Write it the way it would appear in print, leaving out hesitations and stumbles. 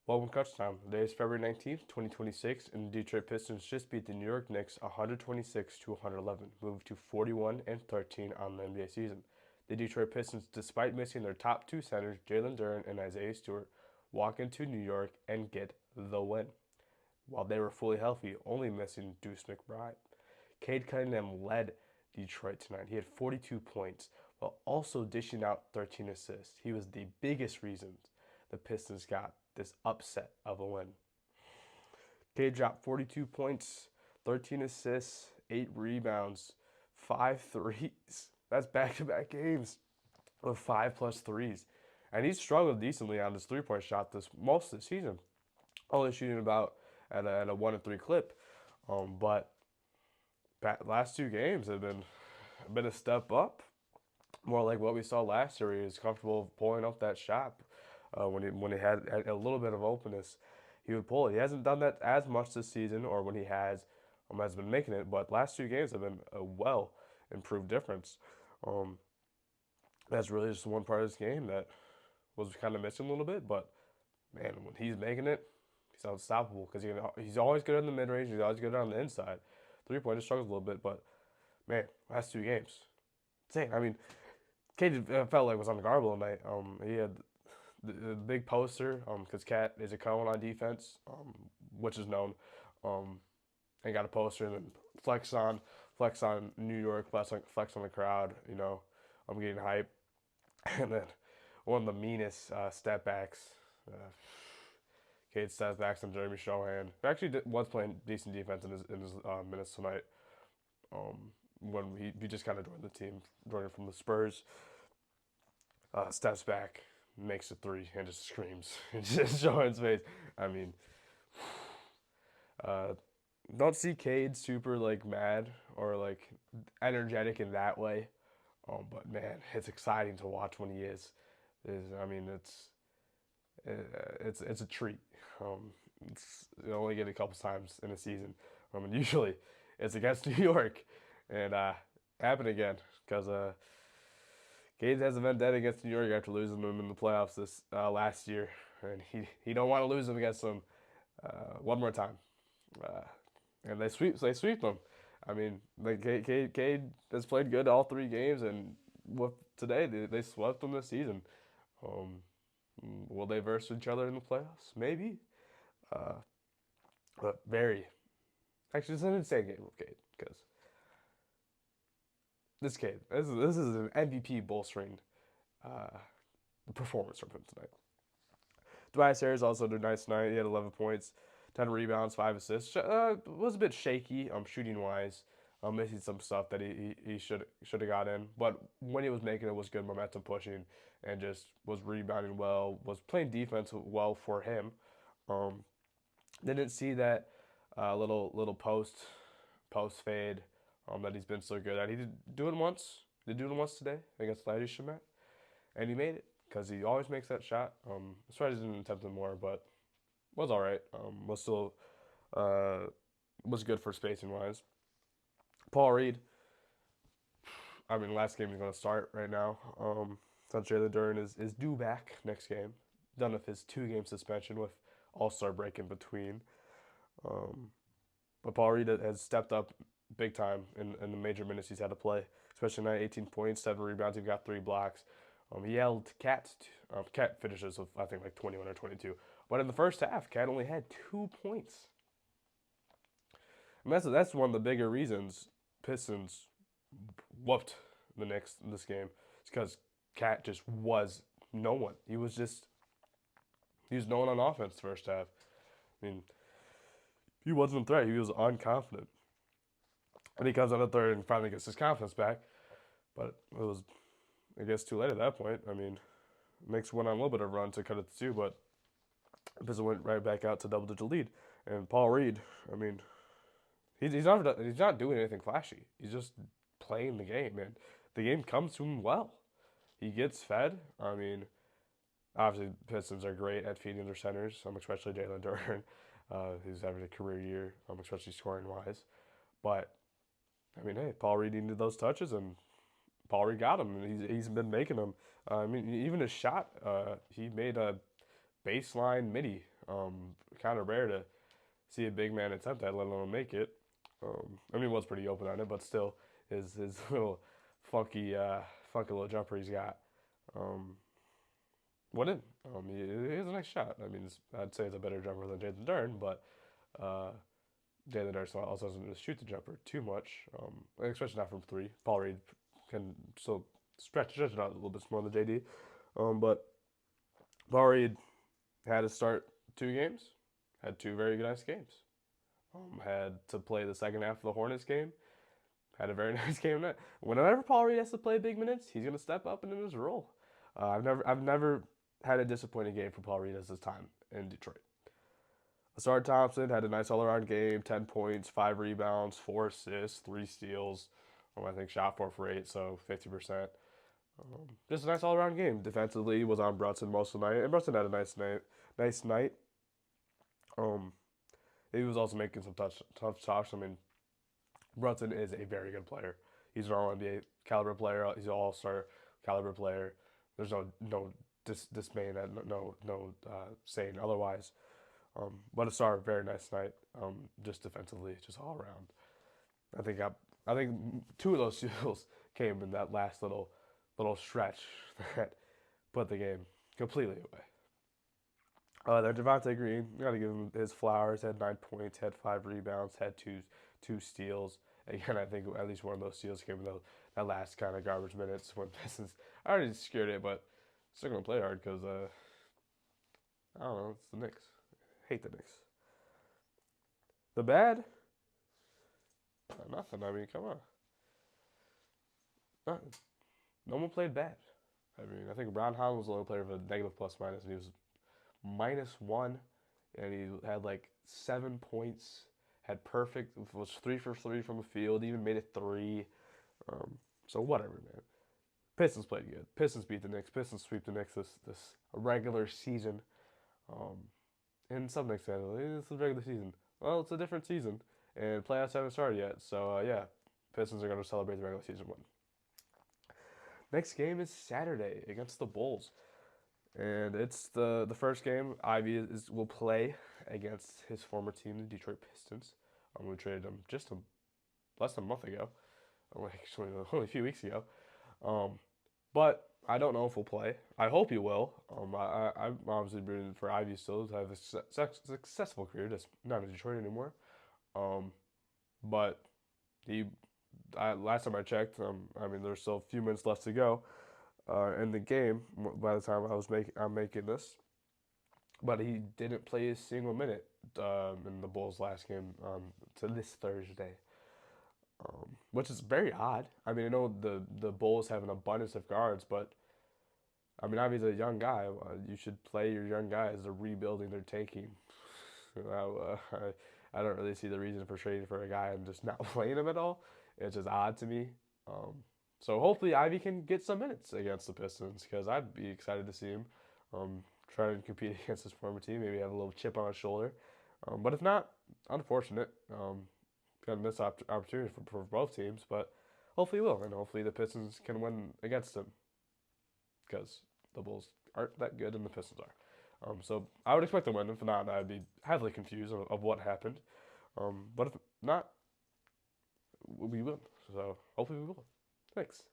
Welcome, Kutch time. Today is February 19th, 2026, and the Detroit Pistons just beat the New York Knicks 126 to 111, moved to 41 and 13 on the NBA season. The Detroit Pistons, despite missing their top two centers, Jalen Duren and Isaiah Stewart, walk into New York and get the win, while they were fully healthy, only missing Deuce McBride. Cade Cunningham led Detroit tonight. He had 42 points, while also dishing out 13 assists. He was the biggest reason the Pistons got this upset of a win. Cade dropped 42 points, 13 assists, 8 rebounds, 5 threes. That's back to back games with 5 plus threes. And he's struggled decently on his 3-point shot this most of the season, only shooting about at a 1 and 3 clip. But last two games have been a step up, more like what we saw last year. He was comfortable pulling up that shot when he had a little bit of openness. He would pull it. He hasn't done that as much this season, or when he has been making it. But last two games have been a well improved difference. Um, that's really just one part of this game that was kind of missing a little bit. But man, when he's making it, he's unstoppable because he's always good in the mid range. He's always good on the inside. 3 pointer struggles a little bit, but man, last two games, insane. I mean, Cade felt like was unguardable tonight. He had the big poster because Cat is a cone on defense, which is known, and got a poster and then flex on New York, flex on the crowd. I'm getting hype, and then one of the meanest step backs. Cade steps backs on Jeremy Shohan, who actually was playing decent defense in his minutes tonight. When he just kind of joined the team, joining from the Spurs, steps back, makes a three, and just screams. Just Shohan's face. I mean, uh, don't see Cade super like mad or like energetic in that way. But man, it's exciting to watch when he is. I mean, it's a treat. You only get it a couple times in a season. And usually it's against New York, and happen again because Cade has a vendetta against New York after losing them in the playoffs this last year, and he don't want to lose them against them one more time. Uh, and they sweep them. I mean, like Cade has played good all three games, and with today they swept them this season. Um, will they verse each other in the playoffs? Maybe. Uh, but very actually, it's an insane game with Cade because this is an MVP bolstering uh, performance from him tonight. Tobias Harris also did nice tonight. He had 11 points, 10 rebounds, 5 assists. Was a bit shaky shooting wise. Missing some stuff that he should have got in, but when he was making it, was good momentum pushing, and just was rebounding well, was playing defense well for him. Um, didn't see that little post fade that he's been so good at. He did do it once. Did do it once today against Larry Shamet, and he made it because he always makes that shot. I'm surprised he didn't attempt it more, but was all right. Was still uh, was good for spacing wise. Paul Reed. I mean, last game is going to start right now. Since Jalen Duren is due back next game, done with his 2 game suspension with All Star break in between. Um, but Paul Reed has stepped up big time in the major minutes he's had to play, especially tonight. 18 points, 7 rebounds. He got 3 blocks. He held Cat finishes with I think like 21 or 22. But in the first half, Cat only had 2 points. And that's one of the bigger reasons Pistons whooped the Knicks in this game. It's because Cat just was no one. He was no one on offense first half. I mean, he wasn't a threat. He was unconfident. And he comes on the third and finally gets his confidence back. But it was, I guess, too late at that point. I mean, Knicks went on a little bit of a run to cut it to 2, but Pistons went right back out to double-digit lead. And Paul Reed, I mean, he's not doing anything flashy. He's just playing the game, and the game comes to him well. He gets fed. I mean, obviously, Pistons are great at feeding their centers, especially Jalen Duren, who's having a career year, especially scoring wise. But I mean, hey, Paul Reed needed those touches, and Paul Reed got them, and he's been making them. I mean, even his shot, he made a baseline midi Kind of rare to see a big man attempt that, let alone make it. I mean, he was pretty open on it, but still, his little funky funky little jumper he's got. Um, went in. He has a nice shot. I mean, I'd say it's a better jumper than Jalen Dern, but uh, Jalen Dern also doesn't shoot the jumper too much, especially not from three. Paul Reed can still stretch it out a little bit more than JD. But Paul Reed had to start 2 games, had two very nice games. Had to play the second half of the Hornets game, had a very nice game. Whenever Paul Reed has to play big minutes, he's gonna step up and in his role. I've never had a disappointing game for Paul Reed as his time in Detroit. Asar Thompson had a nice all-around game: 10 points, 5 rebounds, 4 assists, 3 steals. I think shot 4 for 8, so 50%. Just a nice all-around game. Defensively, was on Brunson most of the night, and Brunson had a nice night. Nice night. Um, he was also making some tough shots. I mean, Brunson is a very good player. He's an All NBA caliber player. He's an All Star caliber player. There's no dismay in that. No saying otherwise. But a star, very nice night. Just defensively, just all around. I think two of those steals came in that last little stretch that put the game completely away. Then Javante Green, you got to give him his flowers. Had 9 points, had 5 rebounds, had two steals. Again, I think at least one of those steals came in that last kind of garbage minutes when Pistons. I already secured it, but still gonna play hard because I don't know. It's the Knicks. I hate the Knicks. The bad? Nothing. I mean, come on. Nothing. No one played bad. I mean, I think Ron Holland was the only player with a negative plus minus, and he was -1, and he had like 7 points. Had perfect, was 3 for 3 from the field, even made it three. So whatever, man. Pistons played good. Pistons beat the Knicks. Pistons sweep the Knicks this regular season. And some Knicks fans, it's a regular season. Well, it's a different season, and playoffs haven't started yet. So yeah, Pistons are going to celebrate the regular season win. Next game is Saturday against the Bulls. And it's the first game will play against his former team, the Detroit Pistons. We traded him just less than a month ago, actually only a few weeks ago. But I don't know if he'll play. I hope he will. I'm obviously rooting for Ivy still to have a successful career. Just not in Detroit anymore. But last time I checked, I mean there's still a few minutes left to go in the game by the time I'm making this, but he didn't play a single minute in the Bulls' last game to this Thursday, which is very odd. I mean, I know the Bulls have an abundance of guards, but I mean, obviously, a young guy. You should play your young guys. They're rebuilding. They're tanking. I don't really see the reason for trading for a guy and just not playing him at all. It's just odd to me. So hopefully Ivy can get some minutes against the Pistons because I'd be excited to see him try to compete against his former team. Maybe have a little chip on his shoulder. But if not, unfortunate. Got a missed opportunity for both teams, but hopefully he will. And hopefully the Pistons can win against them because the Bulls aren't that good and the Pistons are. So I would expect them to win. If not, I'd be heavily confused of what happened. But if not, we will. So hopefully we will. Thanks.